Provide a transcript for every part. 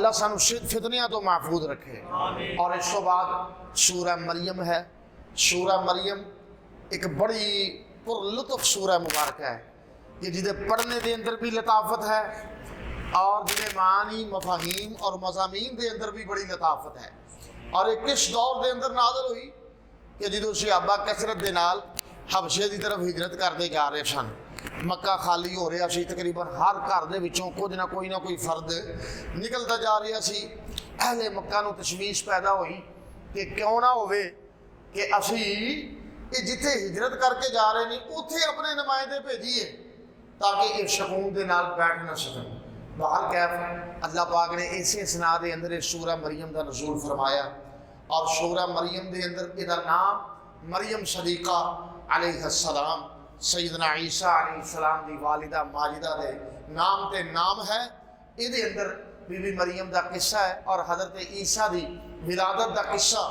اللہ سانو فتنیاں تو محفوظ رکھے. اور اس تو بعد سورہ مریم ہے. سورہ مریم ایک بڑی پر لطف سورہ مبارکہ ہے کہ جدے پڑھنے دے اندر بھی لطافت ہے اور جدے معانی مفاہیم اور مضامین دے اندر بھی بڑی لطافت ہے. اور ایک کس دور دے اندر نازل ہوئی کہ جدو صحابہ کثرت دے نال حبشے دی طرف ہجرت کرتے جا رہے سن. مکہ خالی ہو رہا سی, تقریباً ہر گھر دے وچوں کچھ نہ کوئی فرد نکلتا جا رہا سی. اہل مکہ نو تشویش پیدا ہوئی کہ کیوں نہ ہوئے کہ اسی یہ جتھے ہجرت کر کے جا رہے ہیں اتھے اپنے نمائندے بھیجیے تاکہ یہ سکون دے نال بیٹھ نہ سکیں. باہر کیف اللہ پاک نے اسی اسنا دے اندر سورہ مریم دا نزول فرمایا. اور سورہ مریم دے اندر یہ نام مریم صدیقہ علیہ السلام, سیدنا عیسیٰ علیہ السلام دی والدہ ماجدہ دے نام تے نام ہے. یہ اندر بی بی مریم دا قصہ ہے اور حضرت عیسیٰ دی ولادت دا قصہ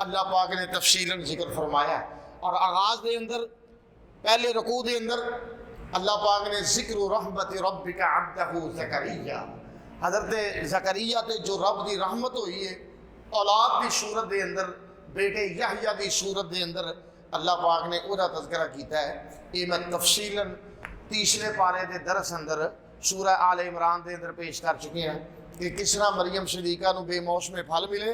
اللہ پاک نے تفصیلاً ذکر فرمایا ہے. اور آغاز دے اندر پہلے رکوع دے اندر اللہ پاک نے ذکر رحمت ربک عبدہ زکریا, حضرت زکریا تے جو رب دی رحمت ہوئی ہے اولاد دی صورت دے اندر, بیٹے یحییٰ دی صورت دے اندر اللہ پاک نے وہ تذکرہ کیتا ہے. یہ میں تفصیلاً تیسرے پارے دے درس اندر سورہ آل عمران دے اندر پیش کر چکے ہیں کہ کس طرح مریم صدیقہ نو بے موسم پھل ملے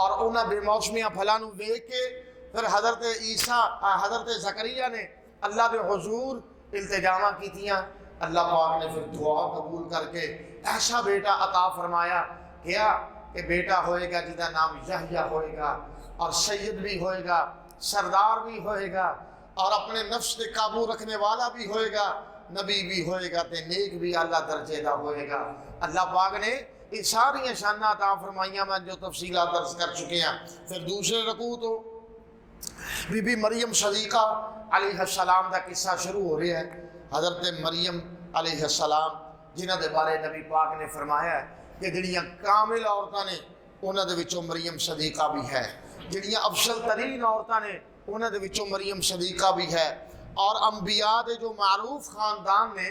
اور انہاں بے موسمیاں پھلاں نو ویکھ کے پھر حضرت عیسیٰ حضرت زکریا نے اللہ دے حضور التجامہ کیتیاں. اللہ پاک نے پھر دعا قبول کر کے ایسا بیٹا عطا فرمایا کیا کہ بیٹا ہوئے گا جدا نام یحییٰ ہوئے گا اور سید بھی ہوئے گا, سردار بھی ہوئے گا اور اپنے نفس پہ قابو رکھنے والا بھی ہوئے گا, نبی بھی ہوئے گا تے نیک بھی اعلیٰ درجے دا ہوئے گا. اللہ پاک نے یہ ساری شانہ عطا فرمائیاں میں جو تفصیلات درس کر چکے ہیں. پھر دوسرے رکوع تو بی بی مریم صدیقہ علیہ السلام دا قصہ شروع ہو رہا ہے. حضرت مریم علیہ السلام جنہ دے بارے نبی پاک نے فرمایا ہے کہ جڑیاں کامل عورتاں نے انہاں دے وچوں مریم صدیقہ بھی ہے, جڑیاں افضل ترین عورتاں نے انہاں دے وچوں مریم صدیقہ بھی ہے. اور انبیاء دے جو معروف خاندان نے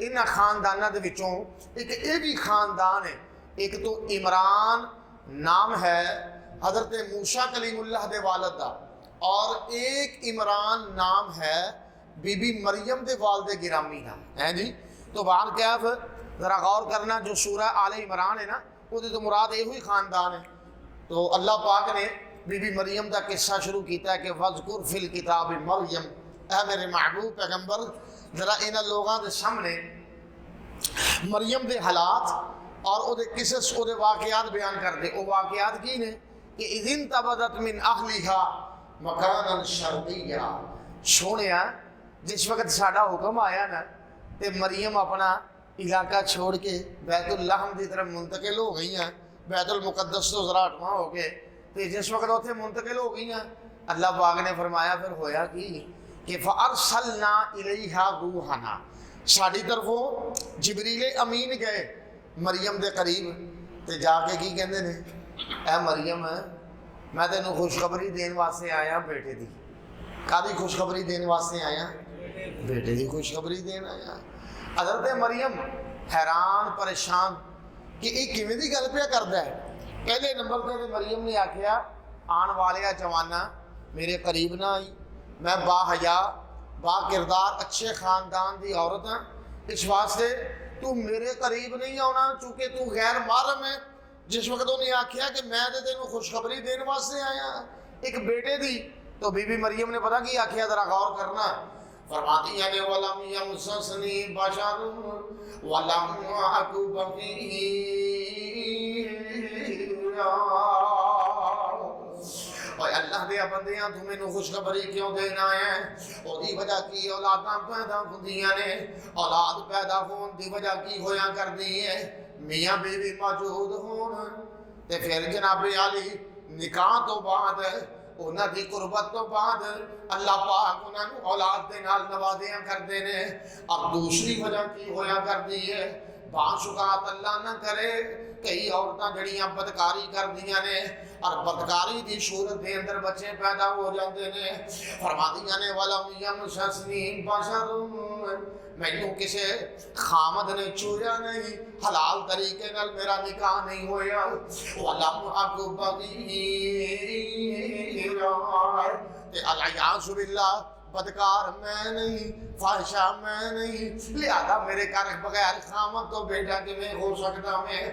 انہاں خانداناں دے وچوں ایک یہ بھی خاندان ہے. ایک تو عمران نام ہے حضرت موسیٰ کلیم اللہ دے والد دا, اور ایک عمران نام ہے بی بی مریم دے والد گرامی دا ہے جی. تو بہر کیف ذرا غور کرنا جو سورہ آل عمران ہے نا وہ تو مراد یہ ہوئی خاندان ہے. تو اللہ پاک نے بی بی مریم دا قصہ شروع کیتا ہے کہ وَذْكُرْ فِي الْكِتَابِ مریم, اے میرے محبوب پیغمبر ذرا انہاں لوگاں دے سامنے مریم دے حالات اور او دے قصص او دے واقعات بیان کر دے. او واقعات کی نے کہ اِذِ انْتَبَذَتْ مِنْ أَهْلِهَا مَكَانًا شَرْقِيًّا. سونیا جس وقت ساڈا حکم آیا نا تے مریم اپنا علاقہ چھوڑ کے بیت اللحم دی طرف منتقل ہو گئی ہیں, بیت المقدس تو ذرا ہٹواں ہو کے تے جس وقت اتنے منتقل ہو گئی ہیں اللہ پاک نے فرمایا پھر ہویا کہ فَأَرْسَلْنَا إِلَيْهَا رُوحَنَا, ساڑی طرفوں جبریل امین گئے مریم دے قریب تے جا کے کی کہندے نے, اے مریم میں تینوں خوشخبری دین واسطے آیا بیٹے دی. کادی خوشخبری دین واسطے آیا؟ بیٹے دی خوشخبری دین آیا. حضرت مریم حیران پریشان کہ یہ کیویں دی گل پیا کردا ہے. پہلے نمبر پہ مریم نے آکھیا آن والیا جوانا میرے قریب نہ آئی, میں با حیا با کردار اچھے خاندان دی عورت ہاں, اس واسطے تو میرے قریب نہیں آنا چونکہ تو غیر محرم ہے. جس وقت انہیں آکھیا کہ میں تے تینوں خوشخبری دین واسطے آیا ایک بیٹے دی, تو بی بی مریم نے پتہ کی آکھیا ذرا غور کرنا, فرماتی ہے کہ وَلَمْ يَمْسَسْنِي بَشَرٌ وَلَمْ أَكُ بَغِيًّا. اور اللہ دے بندیاں تو مینوں خوشخبری کیوں دینا ہے؟ او دی وجہ کی اولاداں پیدا ہوندیاں نے, اولاد پیدا ہون دی وجہ کی ہویا کردی ہے میاں بیوی موجود ہون تے پھر جناب علی نکاح تو بعد انہاں دی قربت تو بعد اللہ پاک انہاں نوں اولاد دے نال نوازیاں کردے نے. اب دوسری وجہ کی ہویا کردی ہے بعض اوقات اللہ نہ کرے کئی عورتاں جڑیاں بدکاری کردیاں نے اور بدکاری دی صورت دے اندر بچے پیدا ہو جاندے نے، فرماندیاں نے وَلَمْ يَمْسَسْنِي بَشَرٌ، مینوں کسے خامد نے چھویا نہیں، حلال طریقے نال میرا نکاح نہیں ہویا، وَلَمْ أَكُ بَغِيًّا، تے الیاذ باللہ بدکار میں نہیں، فاحشہ میں نہیں، لہذا میرے گھر بغیر خامد تو بیٹا کیویں ہو سکتا میں؟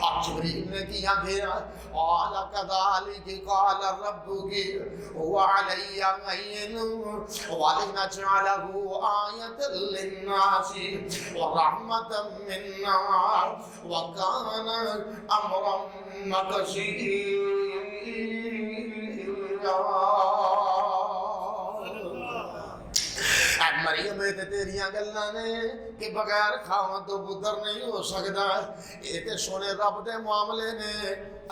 اور جبریل نے کیا گھیرا، قال كذلك قال ربك هو علي هين ولنجعله آية للناس ورحمة منا وكان أمرا مقصودا۔ مریم تے تیریاں گلاں نے کہ بغیر خاوند تو پتر نہیں ہو سکتا، یہ تے سونے رب دے معاملے نے،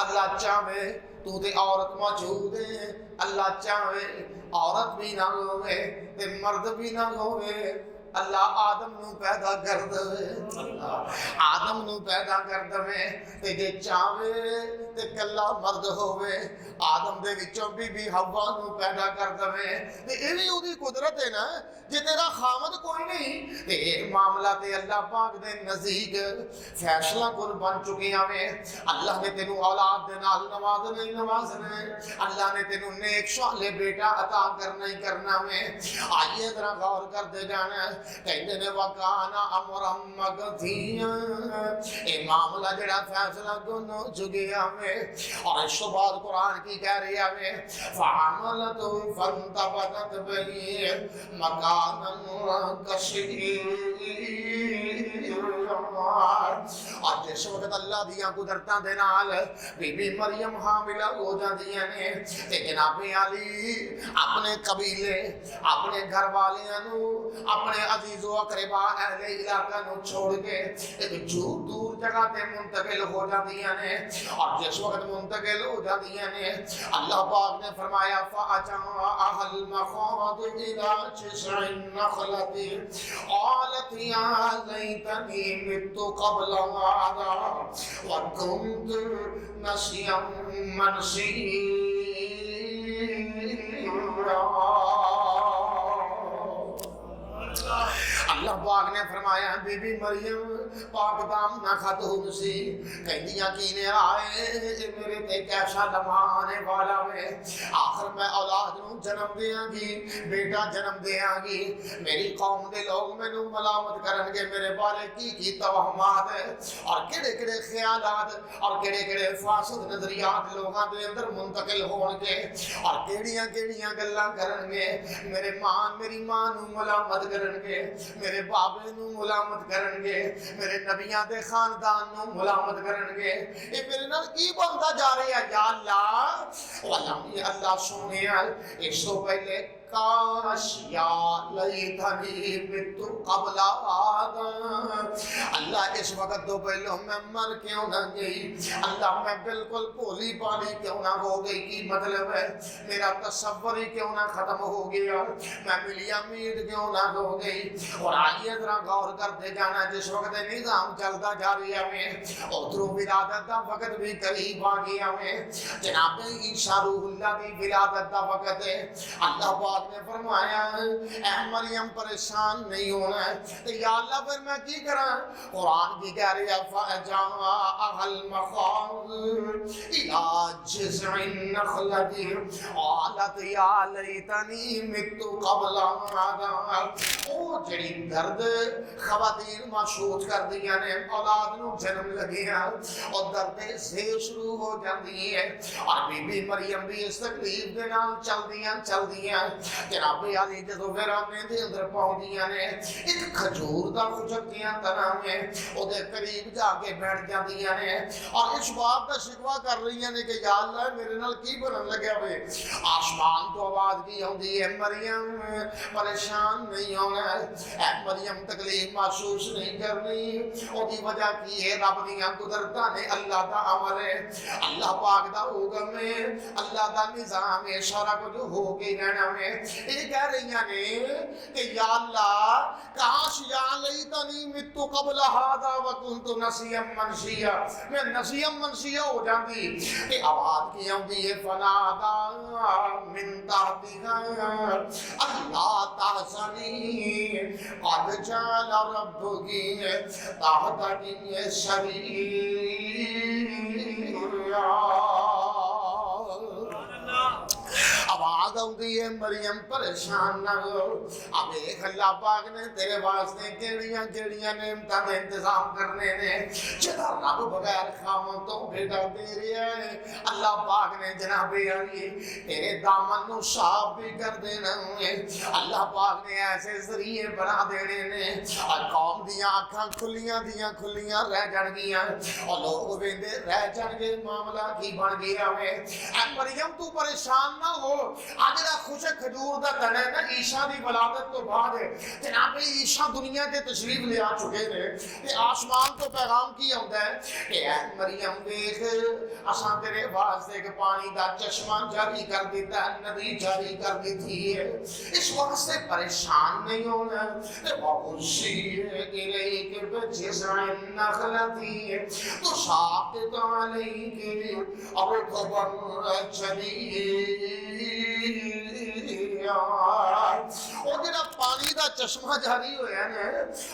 اللہ چاہے تو تے عورت موجود ہے، اللہ چاہے عورت بھی نہ ہوئے تے مرد بھی نہ ہوئے، اللہ آدم نو پیدا کر دے، آدم نو پیدا کر دے تے جے چاہے تے کلا مرد ہوئے، آدم دے وچوں بی حوا نو پیدا کر دے، تے اے وی اودی قدرت ہے نا، جے تیرا خامد کوئی نہیں تے معاملہ تے اللہ پاک دے نزدیک فیصلہ کن بن چکیاں میں، اللہ نے تینوں اولاد دے نال نوازنا ہی نوازنا ہے، اللہ نے تینوں نیک صالح بیٹا عطا کرنا ہی کرنا میں، آئیے ذرا غور کر دے جانا، کہندے نے وکانا امرا مقضیا، اے معاملہ جڑا فیصلہ کن ہو چکیا میں، اور اس تو بعد قرآن کی کہہ رہی ہے فعملتو فانتبتت بہی مکانا قصیرا، اور جس وقت اللہ دیاں قدرتاں دے نال بی بی مریم حاملہ ہو جاندیاں نے تے جناب علی اپنے قبیلے اپنے گھر والیاں نو اپنے عزیز و اقربا اہل علاقہ نو چھوڑ کے ایک دور جگہ تے منتقل ہو جاندیاں نے، اور جس وقت منتقل ہو جاندیاں نے اللہ پاک نے فرمایا فَأَجَاءَهَا الْمَخَاضُ إِلَىٰ جِذْعِ النَّخْلَةِ قَالَتْ يَا لَيْتَنِي مِتُّ قَبْلَ هَٰذَا وَكُنتُ نَسِيًّا مَّنسِيًّا۔ اللہ پاک نے فرمایا بی بی مریم پاک دامنہ خاتون سی، کہندیاں کینے آئے میرے تے کیسا لمحہ آنے والا ہے، آخر میں اولاد نو جنم دیاں گی، بیٹا جنم دیاں گی، میری قوم دے لوگ مینوں ملامت کرن گے، میرے بارے کی توہمات ہے اور کیڑے کیڑے خیالات اور کیڑے کیڑے فاسد نظریات لوگاں دے اندر منتقل ہون گے، اور کیڑیاں کیڑیاں گلاں کرن گے، میری ماں نو ملامت کرن گے، میرے بابے نو ملامت کرن گے، میرے نبیاں دے خاندان نو ملامت کرن گے، اے میرے نال کی بنتا جا رہی ہے یا اللہ، اللہ سونیا اس تو پہلے کاش یا لیتنی مت قبل هذا، اللہ اس وقت تو پہلو میں مر کیوں نہ گئی، اللہ میں بالکل بھولی پالی کیوں نہ ہو گئی، کی مطلب ہے میرا تصور ہی کیوں نہ ختم ہو گیا، میں ملی امید کیوں نہ ہو گئی۔ اور آئیے ذرا غور کرتے جانا، جس وقت نظام چلتا جا رہی ہے میں ادھروں ولادت دا وقت بھی قریب آ گیا میں، جناب عیسیٰ روح اللہ دی ولادت دا وقت ہے، اللہ پاک نے فرمایا اے مریم پریشان نہیں ہونا ہے، یا اللہ پھر میں کی کراں، قرآن کی کہہ رہی ہے فَأَجَاءَهَا الْمَخَاضُ إِلَىٰ جِذْعِ النَّخْلَةِ قَالَتْ يَا لَيْتَنِي مِتُّ قَبْلَ هَٰذَا، او جڑی درد خواتین محسوس کر دیا نے اولاد نو جنم لگیا اور درد سے شروع ہو جاندی ہے، اور بی بی مریم بھی اس تکلیف دے نال چل دیاں جناب علی جدو ویرانے دے اندر پہنچیاں نے ایک کھجور دا خشکیاں تنہ میں او دے قریب جا کے بیٹھ جاندیاں نے اور اس بات کا شکوہ کر رہی ہیں کہ یا اللہ میرے نال کی بنن لگیا ہوئے، آسمان تو آواز کی ہوندی ہے مریم پریشان نہیں ہونا، اے مریم تکلیف محسوس نہیں کرنی، وہ دی وجہ کی ہے رب دیاں قدرتاں نے، اللہ دا امر ہے، اللہ پاک دا حکم ہے، اللہ دا نظام ہے، سارا کچھ ہو کے رہنا ہے۔ یہ کہہ رہی ہیں کہ یا اللہ کاش یا لیتنی متو قبل ھذا وکنت نسیا منسیا، میں نسیا منسیا ہو جاتی کہ آواز کی آتی ہے فنادا من تحتها اللہ تحزنی قد جعل ربک تحتک سریا۔ آواز آتی ہے مریم پریشان نہ ہو، اب ایک اللہ پاک نے تیرے واسطے کیڑیاں کیڑیاں نعمتاں دا انتظام کرنے نے، جدا رب بغیر خامن تو بیٹا دے رہا ہے۔ اللہ پاک نے جناب علی تیرے دامن نو صاف بھی کر دینا ہے، اللہ پاک نے ایسے ذریعے بنا دینے نے، اور قوم دیاں آنکھاں کھلیاں رہ جان گیاں، اور لوگ ویندے رہ جان گے معاملہ کی بن گیا ہے۔ اے مریم تو پریشان نہ ہو، آج دا خوشک کھجور دا تن ہے نا، عیسیٰ دی ولادت تو بعد جناب عیسیٰ دنیا کے تشریف لے آ چکے ہیں، کہ آسمان تو پیغام کی ہوتا ہے کہ اے مریم دیکھ اساں تیرے واسطے ایک پانی دا چشمہ جاری کر دیتا ہے، ندی جاری کر دیتی ہے، اس واسطے پریشان نہیں ہونا۔ وَأُرْسِلَ إِلَيْكَ بِجِذْعِ النَّخْلَةِ تُسَاقِطُ عَلَيْكِ رُطَبًا جَنِيًّا۔ اور جڑا پانی دا چشمہ جاری ہویا نا،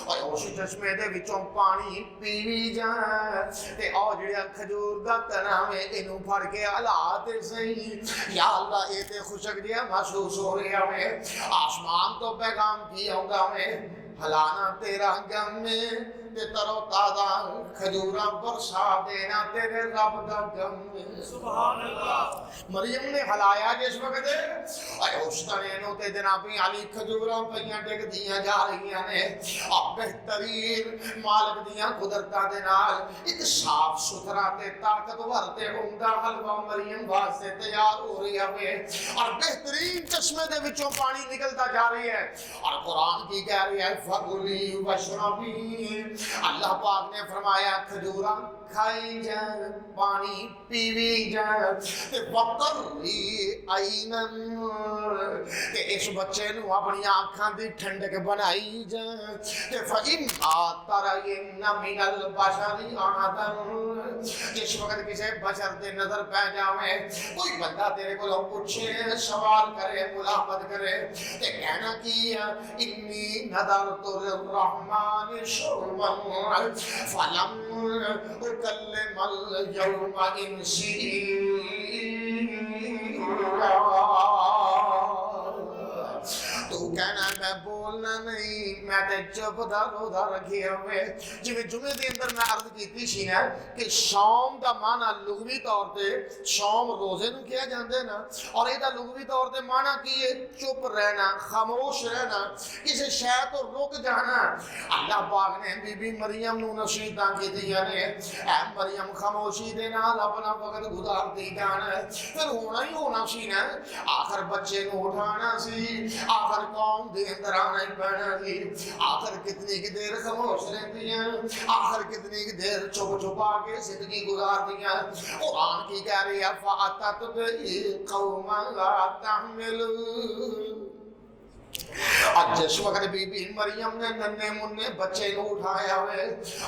اور اس چشمے دے وچوں پانی پیوی جان تے او جڑا کھجور دا تنا میں اینو پھڑ کے حالات صحیح یا اللہ اے تے خشک جہا محسوس ہو رہا ہے، آسمان تو پیغام کی ہوگا میں ہلانا تیرا غم میں تے ترو تازہ کھجوراں برسا دینا تیرے رب دا غم میں۔ سبحان اللہ۔ مریم نے ہلایا جس وقت اے اس طرح نو تے جناب علی کھجوراں پئیاں ڈگ دیاں جا رہیاں نے، اور بہترین مالک دیاں قدرتاں دے نال ایک صاف ستھرا تے طاقتور تے عمدہ حلوہ مریم واسطے تیار ہو رہی ہے، اور بہترین چشمے دے وچوں پانی نکلتا جا رہی ہے، اور قرآن کی کہہ رہی ہے فَقُلِي وَاشْرَبِي، اللہ پاک نے فرمایا کھجوراں کھائی جائیں، پانی پیوی جائیں، تے وَقَرِّ عَيْنًا، کہ اس بچے نو اپنی آنکھاں دی ٹھنڈک بنائی جائیں، تے فَإِمَّا تَرَيِنَّ مِنَ الْبَشَرِ أَحَدًا، جس وقت کسی بشر تے نظر پہ جاوے، کوئی بندہ تیرے کو پوچھے سوال کرے ملاحظت کرے، تے کہنا کی انی نذرت للرحمن صوما فلم اکلم اليوم انسیا۔ تو کہنا میں بولنا نہیں، میں تے چپ دا روزہ رکھے ہوئے، جویں جمعے دے اندر میں عرض کیتی سی نا کہ صوم دا معنی لغوی طور تے صوم روزے نوں کہا جاندا ہے نا، اور اے دا لغوی طور تے معنی کی ہے چپ رہنا، خاموش رہنا، کسی شے تو رک جانا۔ اللہ پاک نے بی بی مریم نوں نصیحتاں کیتیاں نے، اے مریم خاموشی دے نال اپنا وقت گزارتی جانا، پھر ہونا ہی ہونا سی نا، آخر بچے نوں اٹھانا سی، آخر قوم دے اندر آنا ہی پینا سی، آخر کتنی کی دیر خاموش رہتی ہیں، آخر کتنی کی دیر چھپ چھپا کے زندگی گزار دیا۔ قرآن کی کہہ رہی ہے فَأَتَتْ بِهِ قَوْمًا لَا تَحْمِلُهُ، اور جس وقت بی بی مریم نے ننے منے بچے کو اٹھایا ہوئے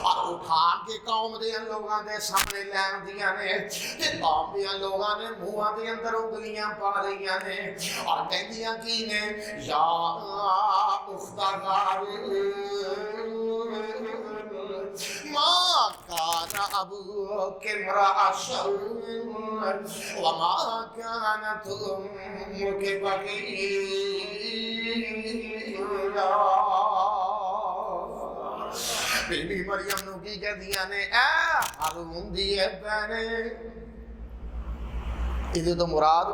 اور اٹھا کے قوم دے لوگاں دے سامنے لین دیا نے، تے قوم دے لوگاں نے منہاں دے اندر انگلیاں پا رہیاں نے، اور کہندیاں کی نے یا اخت ہارون ما کان ابوک امرأ سوء وما کانت امک بغیہ۔ بی بی مریم نو کی کہہ دیا نے اے ہارون دی بہنے، یہ تو مراد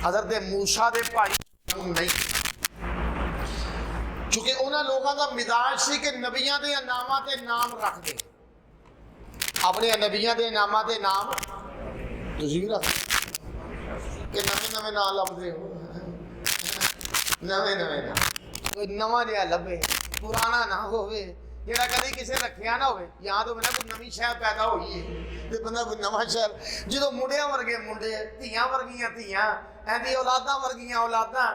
حضرت موسیٰ دے بھائی نہیں، چونکہ انہاں لوگاں دا مزاج سی کہ نبیاں دے ناماں تے نام رکھ دے، اپنے نبیاں دے ناماں تے نام تسی بھی رکھ کہ نویں نام لفظ ہو، نویں نام کوئی نواں جہا لبے پرانا نہ ہوئے جہاں کدی کسی رکھیا نہ ہوئے یاد ہوئے نا کوئی نویں شہر پیدا ہوئی ہے تے بندہ کوئی نواں شہر جدوں منڈیاں ورگے منڈے دھیاں ورگیاں دھیاں ایندی اولاداں ورگیاں اولاداں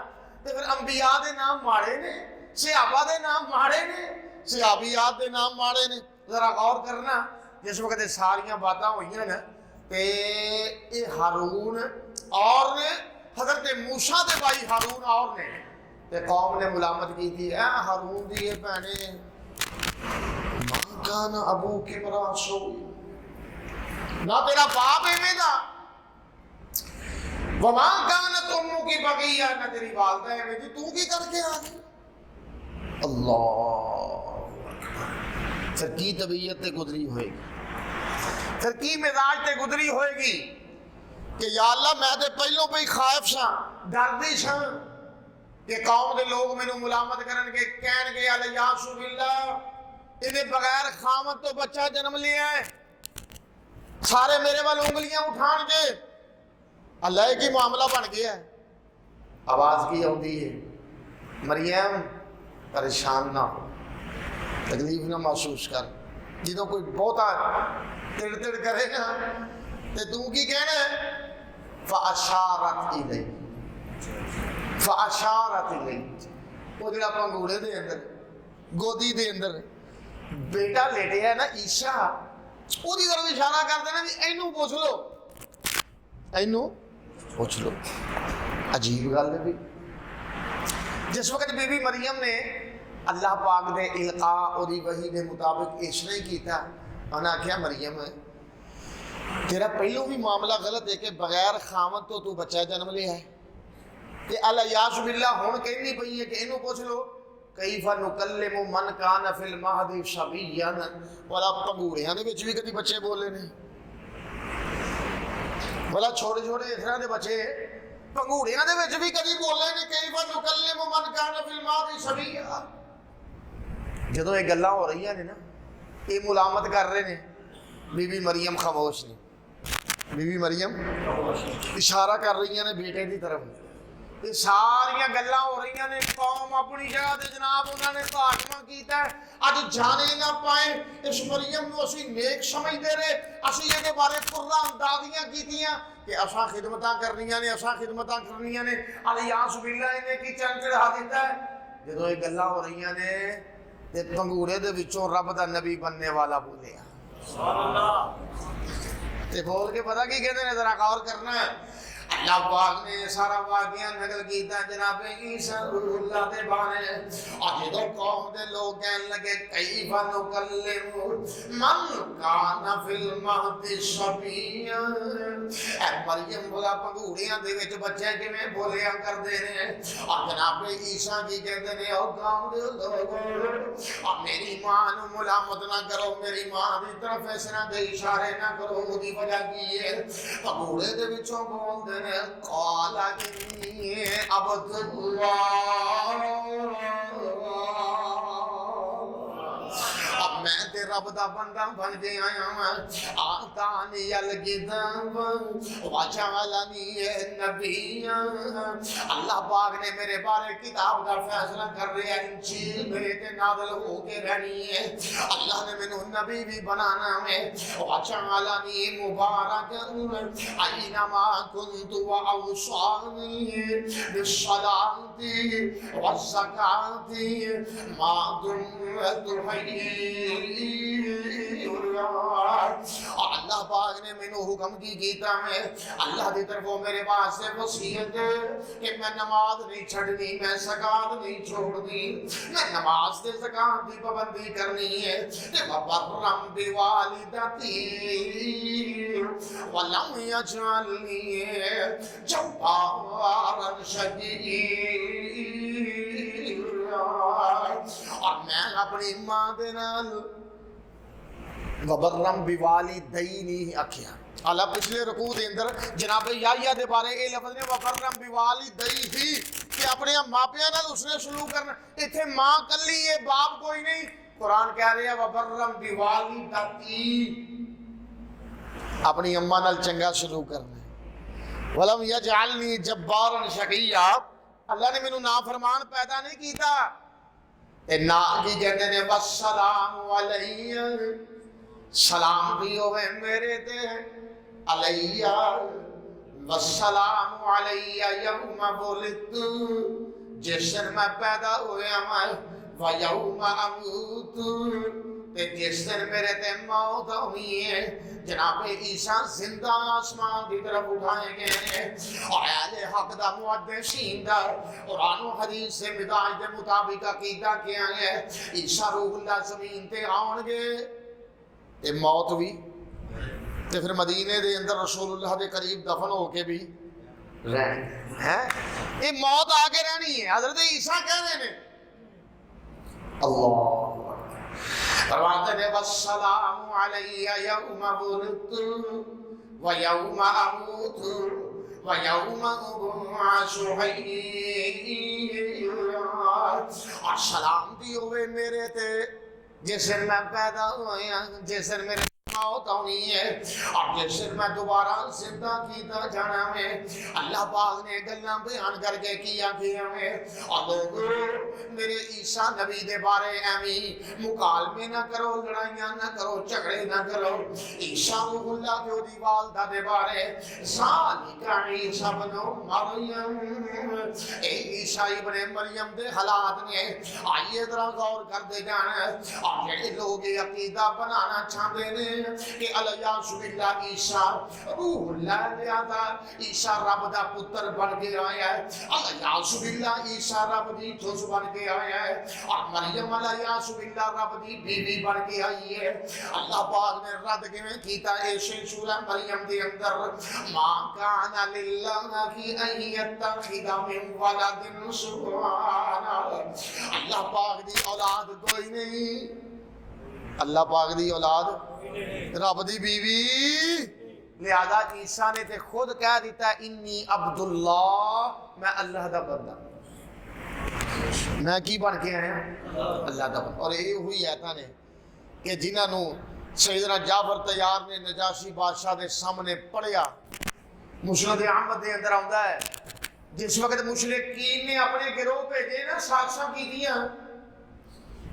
تے پھر انبیاء دے نام ماڑے نے صحابہ دے نام ماڑے نے صحابیات دے نام ماڑے نے ذرا غور کرنا جس وقت ساریاں باتاں ہوئیاں نا تے اے ہارون اور نے حضرت موسیٰ دے بھائی ہارون اور نے تے قوم نے ملامت کی تھی اے ہارون دی اے بہنے ماں کان ابو کی مرا سوئی نہ تیرا باپ ایویں دا وما کانت امو کی بغیہ نہ تیری والدہ ایویں دی تو کی کر کے آ گئی اللہ پھر کی طبیعت تے گزری ہوئے گی پھر کی مزاج تے گزری ہوئے گی کہ یا اللہ میں تے پہلوں پہ ہی خائف سا ڈردی سا کہ قوم دے لوگ مینوں ملامت کرن کے کہن گے الیاذ باللہ انہیں بغیر خامت تو بچہ جنم لیا ہے سارے میرے وال انگلیاں اٹھان کے اللہ کی معاملہ بن گیا ہے آواز کی ہوتی ہے مریم پریشان نہ ہو تکلیف نہ محسوس کر جدوں کوئی بہتا تڑ تڑ کرے نا تے تو کی کہنا ہے فاشارت الیہ فاشارت الیہ وہ جڑا پنگوڑے دے اندر گودی دے اندر بیٹا لیٹے ہے نا عیسیٰ وہ دی طرف اشارہ کر دینا بھی اینو پوچھ لو اینو پوچھ لو عجیب گل ہے بھی جس وقت بی بی مریم نے اللہ پاک دے القاء اور وحی دے مطابق اشارہ کیتا انہاں کیا مریم ہے تیرا پہلو بھی معاملہ غلط ہے کہ بغیر خامت تو بچہ جنم لیا ہے کہ الیاذ باللہ ہن کہنی پئی ہے کہ اینو پوچھ لو کیف نکلم من کان فی المہد صبیا والا پنگوڑیاں دے وچ بھی کدی بچے بولے نے والا چھوٹے چھوٹے اس طرح دے بچے پنگوڑیاں دے وچ بھی کدی بولے نے کیف نکلم من کان فی المہد صبیا جدوں یہ گلاں ہو رہی ہیں نا یہ ملامت کر رہے نے بی بی مریم خاموش نے بی بی مریم اشارہ کر رہی ہیں نے بیٹے دی طرف یہ ساریاں گلاں ہو رہی ہیں قوم اپنی جگہ تے جناب انہوں نے پاٹما کیتا ہے اج جانے نہ پائیں اس مریم نو اسی نیک سمجھ دے رہے اسی یہ بارے قرآن اندازیاں کیتیاں کہ اساں خدمتاں کرنیاں نے اساں خدمتاں کرنیاں نے الیاذ باللہ انہیں کی چن چڑھا دیتا ہے جدوں یہ گلاں ہو رہی ہیں تے پنگوڑے دے وچوں رب دا نبی بننے والا بولیا سبحان اللہ تے بول کے پتہ کی کہندے نے ذرا غور کرنا ہے اللہ پاک نے سارا واقعہ نقل کیتا جناب عیسیٰ اللہ دے بارے اور جدوں قوم دے لوگ کہن لگے کیف نکلم من کان فی المہد صبیا اے مریم بولا پنگوڑیاں دے وچ بچے کیویں بولیا کردے نے اور جناب عیسیٰ کی کہندے نے او قوم دے لوگ اور میری ماں نو ملامت نہ کرو میری ماں دی طرف اس طرح دے اشارے نہ کرو اودی وجہ کی ہے پنگوڑے دے وچوں بول دے قال انی عبد اللہ اب میں تے رب دا بندہ بن کے آیا ہوں آتانی الکتاب وجعلنی نبیا اللہ پاک نے میرے بارے کتاب کا فیصلہ کر رہا ہے انجیل میرے تے نازل ہو کے رہنی ہے اللہ نے مینوں نبی بھی بنانا ہے وجعلنی مبارکا اینما کنت واوصانی بالصلاۃ والزکاۃ ما دمت حیا اللہ پاک نے مینوں حکم کی کیتا ہے اللہ دی طرفوں میرے واسطے وصیت کہ میں نماز نہیں چھڑنی میں زکات نہیں چھوڑنی میں نماز تے زکات دی پابندی کرنی ہے تے وبرم بوالدتی ولم یجعلنی جبارا شقیّا اور میں اپنی ماں دے نال وبرم بوالدینی آکھیا اللہ پچھلے رکوع دے اندر جناب یحییٰ دے بارے اے لفظ نے وبرم بوالدیہ کہ اپنے ماپیاں نال اس نے سلوک کرنا ایتھے ماں کلی ہے باپ کوئی نہیں قرآن کہہ رہا ہے وبرم بوالدتی اپنی اماں نال چنگا سلوک کرنا ہے ولم یجعلنی جبارا شقیّا اللہ نے مینوں نافرمان پیدا نہیں کیتا تے نال کی کہندے نے والسلام علیہ، سلام بھی ہوئے میرے تے علیہ، والسلام علیہ یوم ولدت، جس دن میں پیدا ہویا میں، ویوم اموت، تے جس دن میرے تے موت ہوئی ہے۔ جناب عیسیٰ زندہ آسمان کی طرف اٹھائے گئے ہیں، اور اہل حق دا محدثین دا قرآن و حدیث سے مزاج دے مطابق عقیدہ کیا ہے عیسیٰ روح اللہ زمین تے آن گے تے موت بھی، تے پھر مدینے دے اندر رسول اللہ دے قریب دفن ہو کے بھی رہنے ہیں۔ یہ موت آگے رہنی ہے، حضرت عیسیٰ کہہ رہے ہیں اللہ فرماتے ہیں والسلام علیہ یوم ولدت ویوم اموت ویوم ابعث حیّا، اور سلام دی ہوئے میرے تے جس دن میں پیدا ہویا، جس دن میرے موت ہونی ہے، اور جس دن میں دوبارہ زندہ کیتا جانا ہے۔ اللہ پاک نے گلاں بیان کر کے کیا ہے، اور لوگوں میرے عیسیٰ نبی دے بارے ایویں مکالمے نہ کرو، لڑائیاں نہ کرو، جھگڑے نہ کرو۔ عیسیٰ روح اللہ جو دی والدہ دے بارے ذالک عیسیٰ ابن مریم، اے عیسیٰ ابن مریم دے حالات نے آئیے ذرا غور کر دے جانا، اور جڑے لوگ یہ عقیدہ بنانا چاہتے ہیں کہ الیاذ باللہ عیسیٰ روح اللہ لیا، عیسیٰ رب دا پتر بن کے آیا ہے، الیاذ باللہ عیسیٰ رب دی دھوس بن کے آیا ہے، اور مریم الیاذ باللہ رب دی بیوی بن کے آئی ہے۔ اللہ پاک نے رد کیویں کیتا ہے سورہ مریم دے اندر، ما کان للہ ان یتخذ من ولد سبحانہ، اللہ پاک دی اولاد کوئی نہیں، اللہ پاک دی اولاد رب دی بیوی، لہذا عیسیٰ نے تے خود کہہ دیتا ہے انی عبداللہ، میں اللہ دا بندہ، میں کی بن کے آیا اللہ دا بندہ۔ اور یہ ہوئی ایتاں نے کہ جنہاں نو سیدنا جعفر طیار نے نجاشی بادشاہ دے سامنے پڑھیا، مسند احمد دے اندر آندا ہے جس وقت مشرکین نے اپنے گروہ بھیجے نا سازشاں کیتیاں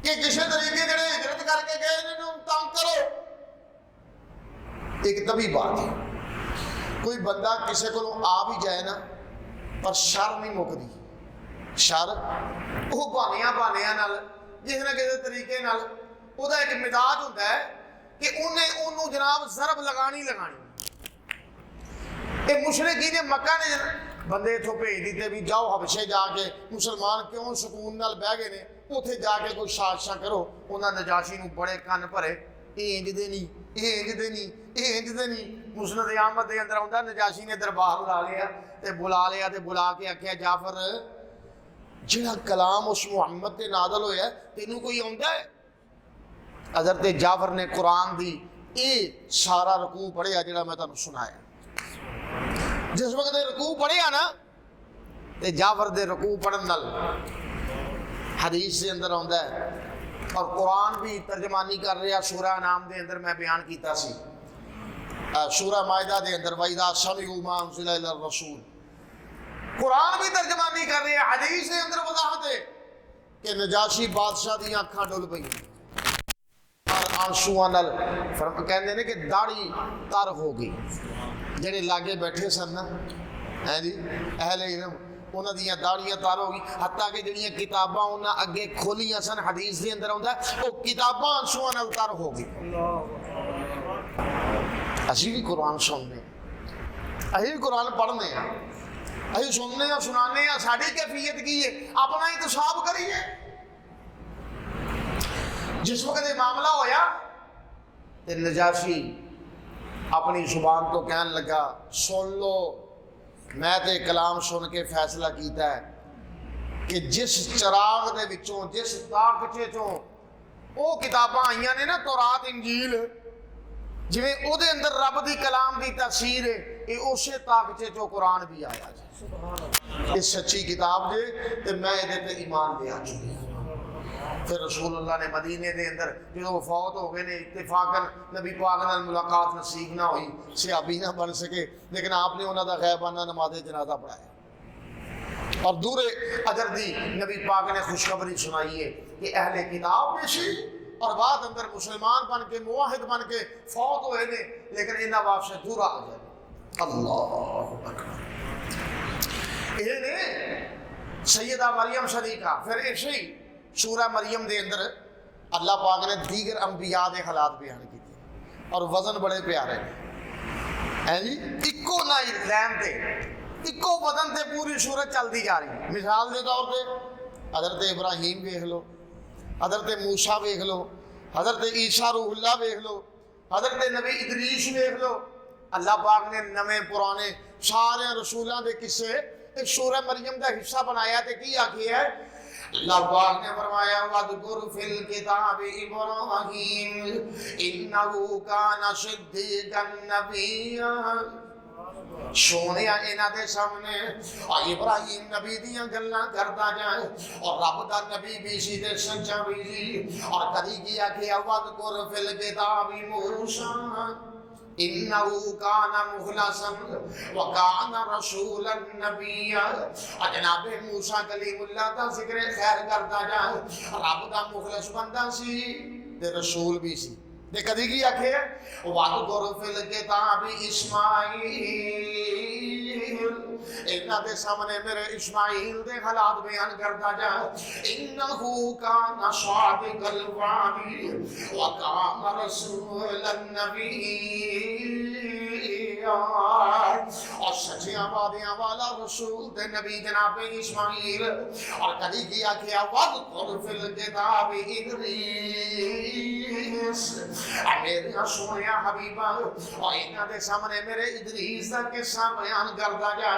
کہ کسی طریقے جڑے ہجرت کر کے گئے انہوں تنگ کرو۔ ایک طبی بات ہے، کوئی بندہ کسی کو آ بھی جائے نا پر شر نہیں مکدی، شر وہ بہانیاں نال جس نہ کسی طریقے نال وہ ایک مزاج ہوتا ہے کہ انہوں جناب ضرب لگانی۔ یہ مشرکین مکہ نے بندے اتھوں بھیج دیتے بھی جاؤ حبشے جا کے مسلمان کیوں سکون نال بہ گئے نے، اتھے جا کے کوئی سازشاں کرو۔ انہاں نجاشی نو بڑے کن بھرے، انج دے نہیں۔ مسند احمد دے اندر آندا نجاشی نے دربار بلا لیا تے بلا کے آکھیا جعفر جڑا کلام اس محمد تے نازل ہویا ہے تینوں کوئی آندا ہے؟ حضرت جعفر نے قرآن دی اے سارا رکوع پڑھیا جڑا میں تانوں سنایا۔ جس وقت رکوع پڑھیا نا تے جعفر دے رکوع پڑھن نال حدیث دے اندر آندا ہے، اور قرآن بھی ترجمانی کر رہا سورہ انعام دے اندر میں بیان کیتا سی، سورہ مائدہ دے اندر وَإِذَا سَمِعُوا مَا أُنزِلَ إِلَى الرَّسُولِ، قرآن بھی ترجمانی کر رہے ہیں، حدیث دے اندر وضاحت ہے کہ نجاشی بادشاہ دی آنکھاں ڈول پئی اور آنسواں نال کہندے نے کہ داڑھی تر ہو گئی۔ جڑے لاگے بیٹھے سن نا جی اہل علم انہاں دیاں داڑیاں تر ہو گئی، حتیٰ کہ جڑیاں کتاباں انہاں اگے کھولیاں سن حدیث دے اندر آندا ہے وہ کتاباں آنسواں نال تر ہو گئی۔ اسی بھی قرآن سننے، اسی بھی قرآن پڑھنے ہیں، اسی سننے ہیں سنانے ہیں، ساڑی کیفیت کی ہے اپنا انتصاب کریے۔ جس وقت یہ معاملہ ہویا تے نجاشی اپنی زبان تو کہنے لگا سن لو میں تے کلام سن کے فیصلہ کیتا ہے کہ جس چراغ دے وچوں جس تاکچے چوں وہ کتاباں آئیاں نے نا تورات انجیل جویں او دے اندر رب دی کلام دی تفسیر ہے یہ اسے تاکچے چوں قرآن بھی آیا جائے، اس سچی کتاب دے تے میں دے تے ایمان دے آ چکی۔ پھر رسول اللہ نے مدینے دے اندر جو وہ فوت ہو گئے نے اتفاقاً نبی پاک نال ملاقات نصیب نہ ہوئی، صحابی نہ بن سکے، لیکن آپ نے انہاں دا غیبانہ نماز جنازہ پڑھایا۔ اور دور اجر دی نبی پاک نے خوشخبری سنائی ہے کہ اہل کتاب میں سی اور بعد اندر مسلمان بن کے موحد بن کے فوت ہوئے نے لیکن انہاں واپس دور آ جائے. اللہ اکبر. یہ نے سیدہ مریم صدیقہ. پھر ایسے ہی سورہ مریم دے اندر اللہ پاک نے دیگر انبیاء دے حالات بیان کیتے اور وزن بڑے پیارے ہیں جی. اکو نہ لین تے اکو وزن تے پوری سورت چلتی جا رہی ہے. مثال دے طور پہ حضرت ابراہیم دیکھ لو, حضرت موسیٰ دیکھ لو, حضرت عیسیٰ روح اللہ دیکھ لو, حضرت نبی ادریس دیکھ لو. اللہ پاک نے نویں پرانے سارے رسولاں دے قصے ایک سورہ مریم دا حصہ بنایا تے کی آکھی ہے. اللہ پاک نے فرمایا وَاذْكُرْ فِي الْكِتَابِ إِبْرَاهِيمَ إِنَّهُ كَانَ صِدِّيقًا نَبِيًّا. سونیا انہاں دے سامنے ابراہیم نبی دیاں گلاں کردا جائے اور رب دا نبی بھی سی تے سچا بھی سی. اور کدی کیا کہ وَاذْكُرْ فِي الْكِتَابِ مُوسَىٰ إِنَّهُ كَانَ مُخْلَصًا وَكَانَ رَسُولًا نَبِيًّا. جناب موسیٰ کلیم اللہ دا ذکر خیر کردا جائے, رب دا مخلص بندہ سی تے رسول بھی سی. دے کدی کی آکھے وَاذْكُرْ فِي الْكِتَابِ إِسْمَاعِیلَ. انہاں دے سامنے میرے اسماعیل دے حالات بیان کرتا جا. إِنَّهُ كَانَ صَادِقَ الْوَعْدِ وَكَانَ رَسُولًا نَبِيًّا. اور سچیاں وعدیاں والا رسول تے نبی جناب اسماعیل. اور کدی کیا کیا وَاذْكُرْ فِي الْكِتَابِ إِدْرِيسَ. میرے سونیا حبیبہ اور انہاں دے سامنے میرے ادریس دا قصہ بیان کرتا جا.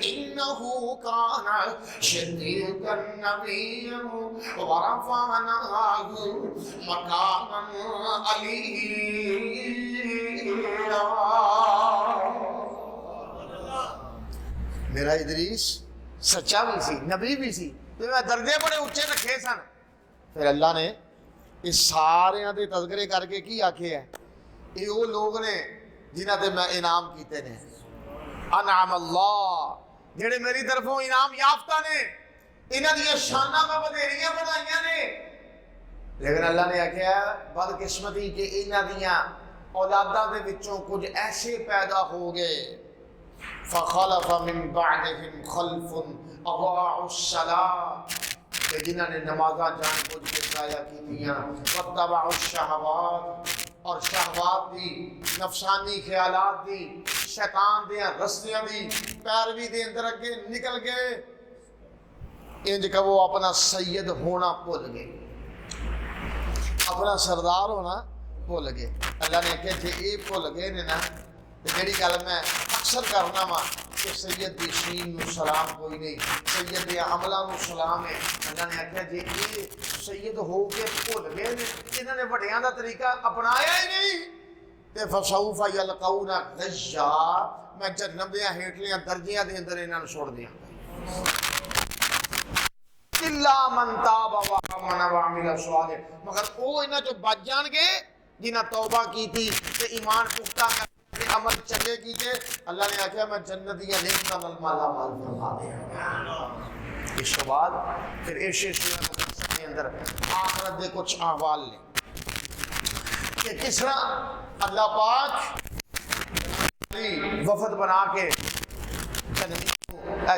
انہو کان صدیقا نبیا ورفعناہ مقاما علییا. میرا ادریس سچا بھی سی, نبی بھی سی, درجے بڑے اونچے رکھے سن. پھر اللہ نے اس سارے دے تذکرے کر کے کی آکھے ہے یہ وہ لوگ نے جنہاں تے میں انعام کیتے نے. انعام اللہ جڑے میری طرفوں انعام یافتہ نے, انہاں دی شاناں میں بدھیریاں بنائیاں نے. لیکن اللہ نے آکھیا بدقسمتی کہ انہاں دیاں اولاداں دے وچوں کچھ ایسے پیدا ہو گئے فخلف من بعدهم خلف اضاعوا الصلاۃ کہ جنہاں نے نمازاں جان بوجھ کے ضائع کیتیاں واتبعوا الشہوات اور شہوات دی نفسانی خیالات دی شیطان دے رستیاں دی پیروی دے اندر اگے نکل گئے. انج کہ وہ اپنا سید ہونا بھول گئے, اپنا سردار ہونا بھول گئے. اللہ نے کہ جے اے بھول گئے نے نا تے جڑی گل میں اکثر کرنا وا کہ سید دی شین نو سلام کوئی نہیں, سید دے عملاں نو سلام ہے. اللہ نے آکھیا جے اے سید ہو کے بھول گئے نے, انہاں نے وڈیاں دا طریقہ اپنایا ہی نہیں تے فسوف یلقون غیا, میں جہنم دے ہیٹلیاں درجیاں دے اندر انہاں نوں چھوڑ دیاں. الا من تاب وآمن وعمل صالح, مگر او انہاں جو بچ جان گے جنہاں توبہ کیتی تے ایمان پختہ کر عمل چلے کیتے. اللہ نے آکھیا میں جنتیاں نعمتاں نال مالا مال فرما دیا گا. اس کے بعد پھر ایشی سورہ مقدسہ کے اندر آخرت دے کچھ احوال لیں کہ کس طرح اللہ پاک وفد بنا کے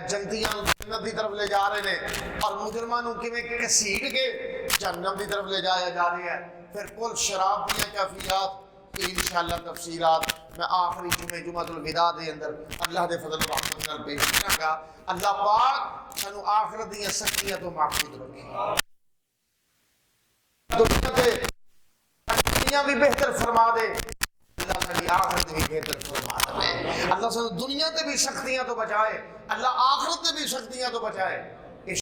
جنتیاں جنت دی طرف لے جا رہے ہیں اور مجرمانوں کیویں کسیٹ کے جہنم دی طرف لے جایا جا رہی ہے. پھر کل شراب دیاں کیفیات کی انشاءاللہ تفصیلات میں آخری جمعۃ الوداع دے اندر اللہ دے فضل و رحمت نال پیش کراں گا. اللہ پاک سانو آخرت دیاں سختیاں تو محفوظ رکھے, دنیا بھی بہتر فرما دے, اللہ ساری آخرت بھی بہتر فرما دے. اللہ سانو دنیا تے بھی سختیاں تو بچائے, اللہ آخرت تے بھی سختیاں تو بچائے.